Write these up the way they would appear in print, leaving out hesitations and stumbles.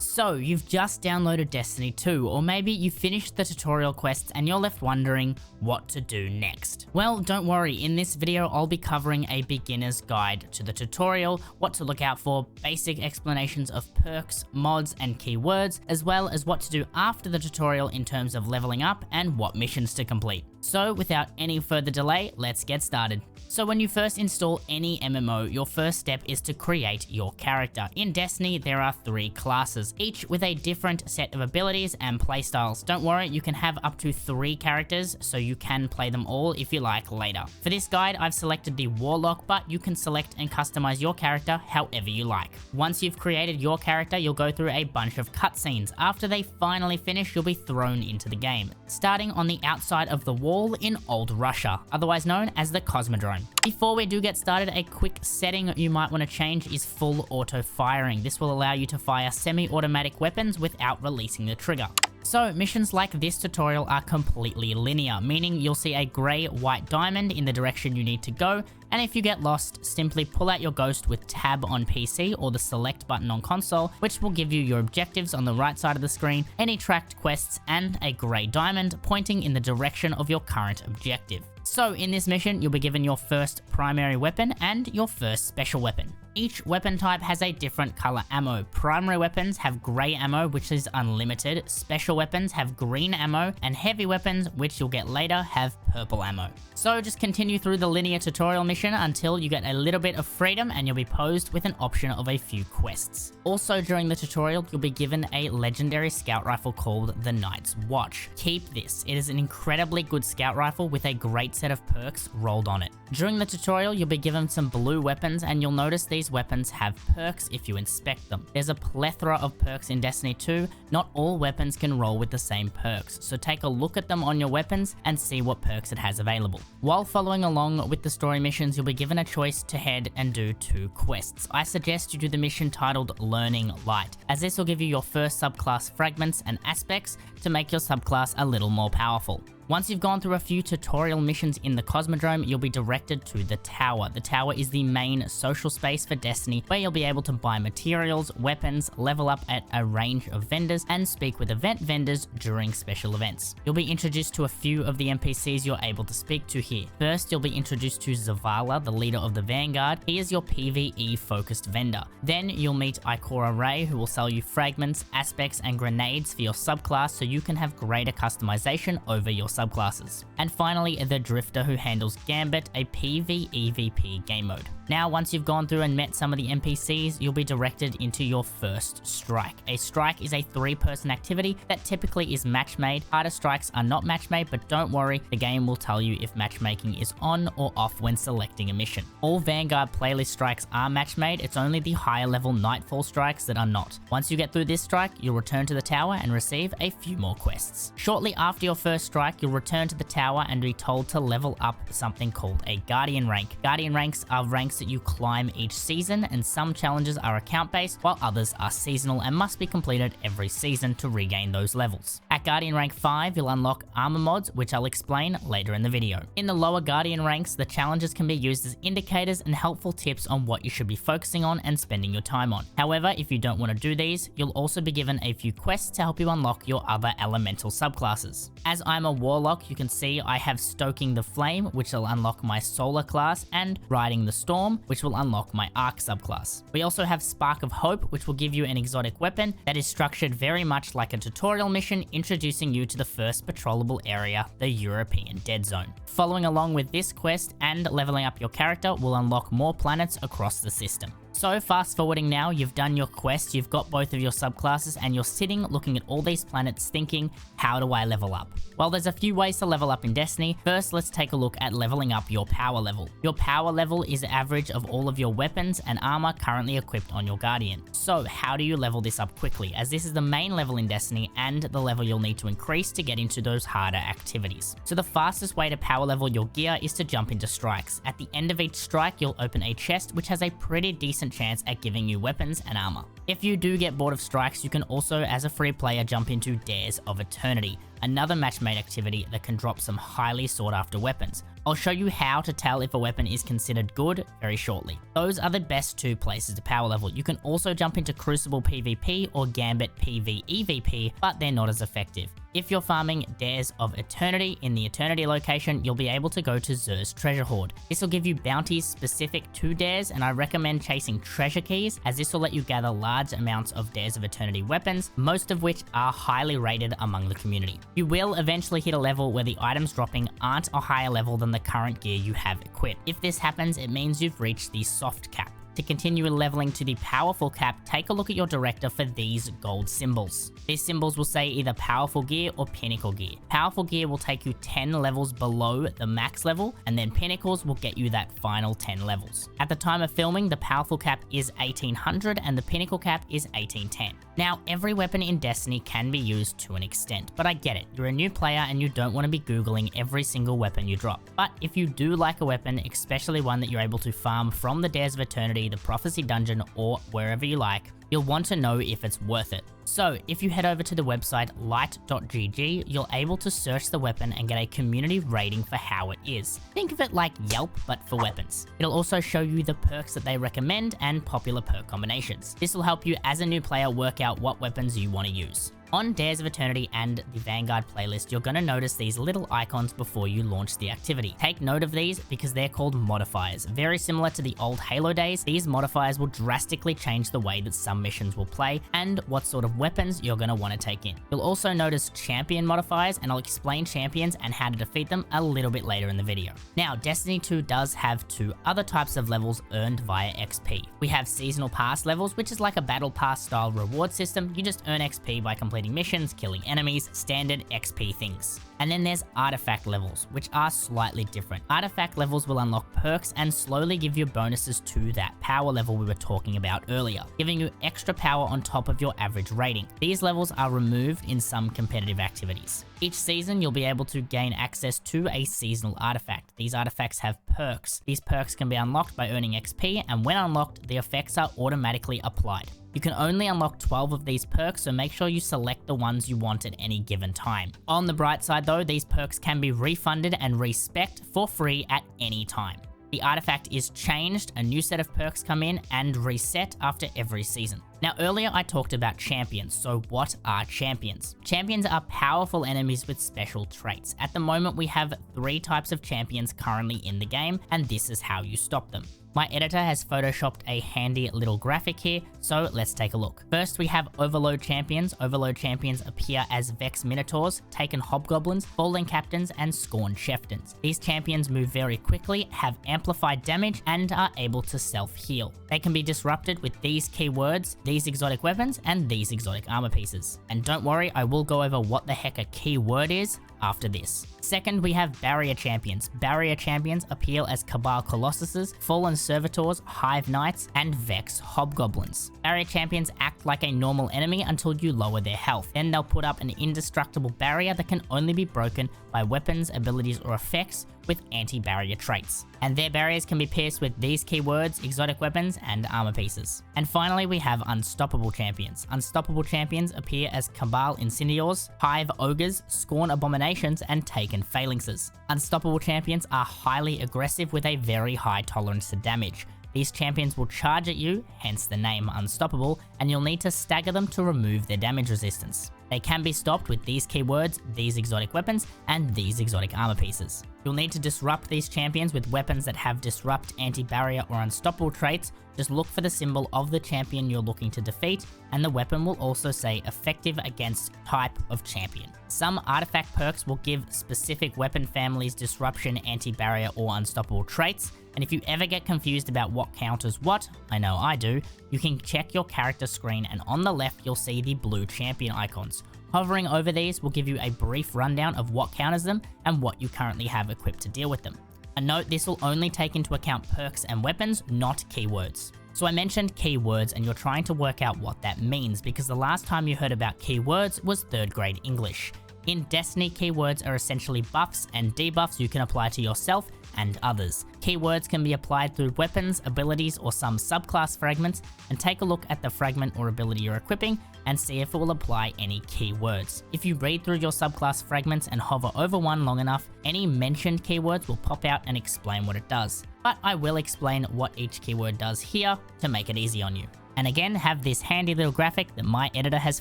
So, you've just downloaded Destiny 2, or maybe you finished the tutorial quests and you're left wondering what to do next. Well, don't worry, in this video I'll be covering a beginner's guide to the tutorial, what to look out for, basic explanations of perks, mods, and keywords, as well as what to do after the tutorial in terms of leveling up and what missions to complete. So, without any further delay, let's get started. So when you first install any MMO, your first step is to create your character. In Destiny, there are 3 classes, each with a different set of abilities and playstyles. Don't worry, you can have up to 3 characters, so you can play them all if you like later. For this guide, I've selected the Warlock, but you can select and customize your character however you like. Once you've created your character, you'll go through a bunch of cutscenes. After they finally finish, you'll be thrown into the game, starting on the outside of the wall in Old Russia, otherwise known as the Cosmodrome. Before we do get started, a quick setting you might want to change is full auto firing. This will allow you to fire semi-automatic weapons without releasing the trigger. So, missions like this tutorial are completely linear, meaning you'll see a grey-white diamond in the direction you need to go, and if you get lost, simply pull out your ghost with tab on PC or the select button on console, which will give you your objectives on the right side of the screen, any tracked quests, and a grey diamond pointing in the direction of your current objective. So in this mission, you'll be given your first primary weapon and your first special weapon. Each weapon type has a different color ammo. Primary weapons have grey ammo, which is unlimited. Special weapons have green ammo, and heavy weapons, which you'll get later, have purple ammo. So just continue through the linear tutorial mission until you get a little bit of freedom and you'll be posed with an option of a few quests. Also during the tutorial, you'll be given a legendary scout rifle called the Night's Watch. Keep this, it is an incredibly good scout rifle with a great set of perks rolled on it. During the tutorial, you'll be given some blue weapons and you'll notice these weapons have perks if you inspect them. There's a plethora of perks in Destiny 2, not all weapons can roll with the same perks, so take a look at them on your weapons and see what perks it has available. While following along with the story missions, you'll be given a choice to head and do 2 quests. I suggest you do the mission titled Learning Light, as this will give you your first subclass fragments and aspects to make your subclass a little more powerful. Once you've gone through a few tutorial missions in the Cosmodrome, you'll be directed to the Tower. The Tower is the main social space for Destiny, where you'll be able to buy materials, weapons, level up at a range of vendors, and speak with event vendors during special events. You'll be introduced to a few of the NPCs you're able to speak to here. First, you'll be introduced to Zavala, the leader of the Vanguard. He is your PvE-focused vendor. Then you'll meet Ikora Ray, who will sell you fragments, aspects, and grenades for your subclass so you can have greater customization over your subclasses. And finally, the Drifter, who handles Gambit, a PvEVP game mode. Now, once you've gone through and met some of the NPCs, you'll be directed into your first strike. A strike is a 3-person activity that typically is match-made. Harder strikes are not match-made, but don't worry, the game will tell you if matchmaking is on or off when selecting a mission. All Vanguard playlist strikes are match-made, it's only the higher level Nightfall strikes that are not. Once you get through this strike, you'll return to the Tower and receive a few more quests. Shortly after your first strike, you'll return to the Tower and be told to level up something called a Guardian rank. Guardian ranks are ranks that you climb each season, and some challenges are account based while others are seasonal and must be completed every season to regain those levels. At Guardian rank 5, you'll unlock armor mods, which I'll explain later in the video. In the lower Guardian ranks, the challenges can be used as indicators and helpful tips on what you should be focusing on and spending your time on. However, if you don't want to do these, you'll also be given a few quests to help you unlock your other elemental subclasses. As I'm a Warlock, you can see I have Stoking the Flame, which will unlock my Solar class, and Riding the Storm, which will unlock my Arc subclass. We also have Spark of Hope, which will give you an exotic weapon that is structured very much like a tutorial mission, introducing you to the first patrollable area, the European Dead Zone. Following along with this quest and leveling up your character will unlock more planets across the system. So fast forwarding now, you've done your quest, you've got both of your subclasses, and you're sitting looking at all these planets thinking, how do I level up? Well, there's a few ways to level up in Destiny. First, let's take a look at leveling up your power level. Your power level is the average of all of your weapons and armor currently equipped on your Guardian. So how do you level this up quickly, as this is the main level in Destiny and the level you'll need to increase to get into those harder activities. So the fastest way to power level your gear is to jump into strikes. At the end of each strike, you'll open a chest which has a pretty decent chance at giving you weapons and armor. If you do get bored of strikes, you can also, as a free player, jump into Dares of Eternity, another matchmade activity that can drop some highly sought after weapons. I'll show you how to tell if a weapon is considered good very shortly. Those are the best two places to power level. You can also jump into Crucible PvP or Gambit PvEVP, but they're not as effective. If you're farming Dares of Eternity in the Eternity location, you'll be able to go to Xur's Treasure Hoard. This will give you bounties specific to Dares, and I recommend chasing treasure keys, as this will let you gather large amounts of Dares of Eternity weapons, most of which are highly rated among the community. You will eventually hit a level where the items dropping aren't a higher level than the current gear you have equipped. If this happens, it means you've reached the soft cap. To continue leveling to the powerful cap, take a look at your director for these gold symbols. These symbols will say either powerful gear or pinnacle gear. Powerful gear will take you 10 levels below the max level, and then pinnacles will get you that final 10 levels. At the time of filming, the powerful cap is 1800 and the pinnacle cap is 1810. Now, every weapon in Destiny can be used to an extent, but I get it. You're a new player and you don't want to be Googling every single weapon you drop. But if you do like a weapon, especially one that you're able to farm from the Dares of Eternity, the Prophecy Dungeon, or wherever you like, you'll want to know if it's worth it. So if you head over to the website light.gg, you're able to search the weapon and get a community rating for how it is. Think of it like Yelp, but for weapons. It'll also show you the perks that they recommend and popular perk combinations. This will help you as a new player work out what weapons you want to use. On Dares of Eternity and the Vanguard playlist, you're going to notice these little icons before you launch the activity. Take note of these because they're called modifiers. Very similar to the old Halo days, these modifiers will drastically change the way that some missions will play and what sort of weapons you're going to want to take in. You'll also notice champion modifiers, and I'll explain champions and how to defeat them a little bit later in the video. Now, Destiny 2 does have two other types of levels earned via XP. We have seasonal pass levels, which is like a battle pass style reward system. You just earn XP by completing missions, killing enemies, standard XP things. And then there's artifact levels, which are slightly different. Artifact levels will unlock perks and slowly give you bonuses to that power level we were talking about earlier, giving you extra power on top of your average rating. These levels are removed in some competitive activities. Each season, you'll be able to gain access to a seasonal artifact. These artifacts have perks. These perks can be unlocked by earning XP, and when unlocked, the effects are automatically applied. You can only unlock 12 of these perks, so make sure you select the ones you want at any given time. On the bright side though, these perks can be refunded and respec'd for free at any time. The artifact is changed, a new set of perks come in and reset after every season. Now earlier I talked about champions, so what are champions? Champions are powerful enemies with special traits. At the moment we have 3 types of champions currently in the game, and this is how you stop them. My editor has photoshopped a handy little graphic here, so let's take a look. First we have Overload Champions. Overload Champions appear as Vex Minotaurs, Taken Hobgoblins, Falling Captains, and Scorned Chieftains. These champions move very quickly, have amplified damage, and are able to self-heal. They can be disrupted with these keywords, these exotic weapons, and these exotic armor pieces. And don't worry, I will go over what the heck a keyword is after this. Second, we have Barrier Champions. Barrier Champions appeal as Cabal Colossuses, Fallen Servitors, Hive Knights, and Vex Hobgoblins. Barrier Champions act like a normal enemy until you lower their health. Then they'll put up an indestructible barrier that can only be broken by weapons, abilities, or effects with anti-barrier traits. And their barriers can be pierced with these keywords, exotic weapons, and armor pieces. And finally, we have Unstoppable Champions. Unstoppable Champions appear as Cabal Incendiors, Hive Ogres, Scorn Abominations, and Taken Phalanxes. Unstoppable Champions are highly aggressive with a very high tolerance to damage. These champions will charge at you, hence the name Unstoppable, and you'll need to stagger them to remove their damage resistance. They can be stopped with these keywords, these exotic weapons, and these exotic armor pieces. You'll need to disrupt these champions with weapons that have disrupt, anti-barrier, or unstoppable traits. Just look for the symbol of the champion you're looking to defeat, and the weapon will also say effective against type of champion. Some artifact perks will give specific weapon families disruption, anti-barrier, or unstoppable traits, and if you ever get confused about what counters what, I know I do, you can check your character screen, and on the left you'll see the blue champion icons. Hovering over these will give you a brief rundown of what counters them and what you currently have equipped to deal with them. A note, this will only take into account perks and weapons, not keywords. So I mentioned keywords, and you're trying to work out what that means because the last time you heard about keywords was 3rd grade English. In Destiny, keywords are essentially buffs and debuffs you can apply to yourself and others. Keywords can be applied through weapons, abilities, or some subclass fragments, and take a look at the fragment or ability you're equipping and see if it will apply any keywords. If you read through your subclass fragments and hover over one long enough, any mentioned keywords will pop out and explain what it does. But I will explain what each keyword does here to make it easy on you. And again, have this handy little graphic that my editor has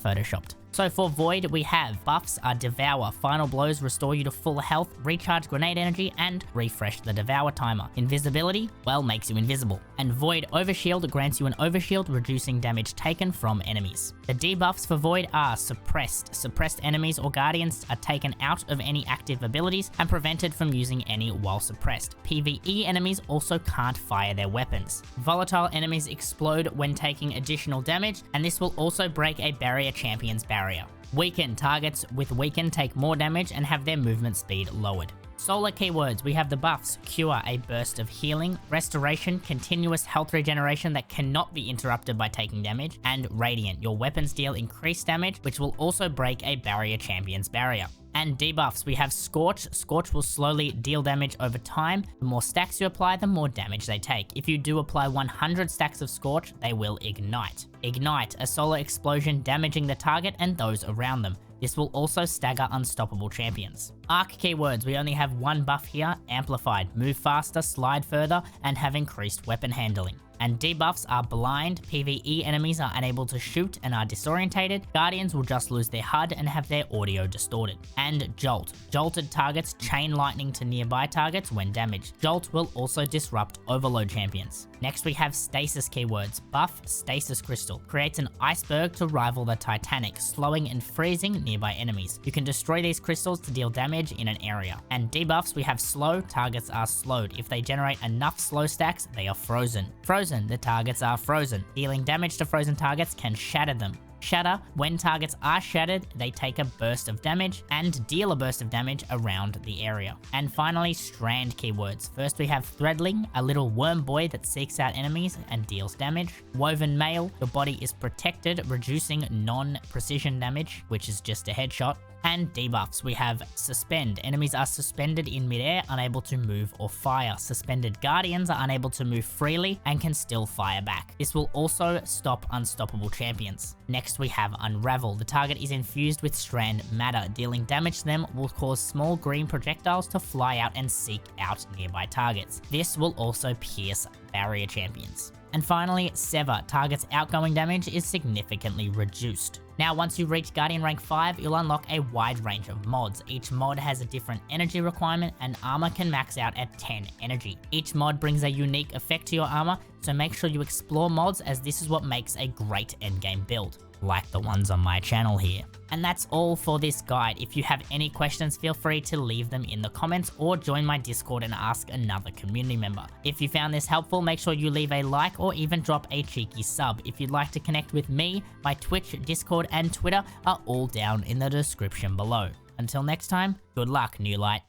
photoshopped. So for Void, we have buffs are Devour, Final Blows restore you to full health, recharge grenade energy, and refresh the Devour timer. Invisibility, well, makes you invisible. And Void Overshield grants you an overshield, reducing damage taken from enemies. The debuffs for Void are Suppressed. Suppressed enemies or guardians are taken out of any active abilities and prevented from using any while suppressed. PvE enemies also can't fire their weapons. Volatile enemies explode when taking additional damage, and this will also break a barrier champion's barrier. Weaken targets with Weaken take more damage and have their movement speed lowered. Solar keywords, we have the buffs, Cure, a burst of healing, Restoration, continuous health regeneration that cannot be interrupted by taking damage, and Radiant, your weapons deal increased damage, which will also break a barrier champion's barrier. And debuffs, we have Scorch. Scorch will slowly deal damage over time. The more stacks you apply, the more damage they take. If you do apply 100 stacks of Scorch, they will ignite. Ignite, a solar explosion damaging the target and those around them. This will also stagger unstoppable champions. Arc keywords, we only have one buff here, Amplified, move faster, slide further, and have increased weapon handling. And debuffs are Blind, PvE enemies are unable to shoot and are disorientated, Guardians will just lose their HUD and have their audio distorted. And Jolt, jolted targets chain lightning to nearby targets when damaged. Jolt will also disrupt overload champions. Next we have Stasis keywords, buff Stasis Crystal, creates an iceberg to rival the Titanic, slowing and freezing nearby enemies. You can destroy these crystals to deal damage in an area. And debuffs, we have Slow, targets are slowed. If they generate enough slow stacks, they are frozen. Frozen, the targets are frozen. Dealing damage to frozen targets can shatter them. Shatter, when targets are shattered, they take a burst of damage and deal a burst of damage around the area. And finally, Strand keywords. First we have Threadling, a little worm boy that seeks out enemies and deals damage. Woven Mail, your body is protected, reducing non-precision damage, which is just a headshot. And debuffs, we have Suspend. Enemies are suspended in midair, unable to move or fire. Suspended Guardians are unable to move freely and can still fire back. This will also stop unstoppable champions. Next we have Unravel. The target is infused with Strand Matter. Dealing damage to them will cause small green projectiles to fly out and seek out nearby targets. This will also pierce barrier champions. And finally, Sever. Target's outgoing damage is significantly reduced. Now, once you reach Guardian rank 5, you'll unlock a wide range of mods. Each mod has a different energy requirement, and armor can max out at 10 energy. Each mod brings a unique effect to your armor, so make sure you explore mods, as this is what makes a great endgame build, like the ones on my channel here. And that's all for this guide. If you have any questions, feel free to leave them in the comments or join my Discord and ask another community member. If you found this helpful, make sure you leave a like or even drop a cheeky sub. If you'd like to connect with me, my Twitch, Discord, and Twitter are all down in the description below. Until next time, good luck, New Light.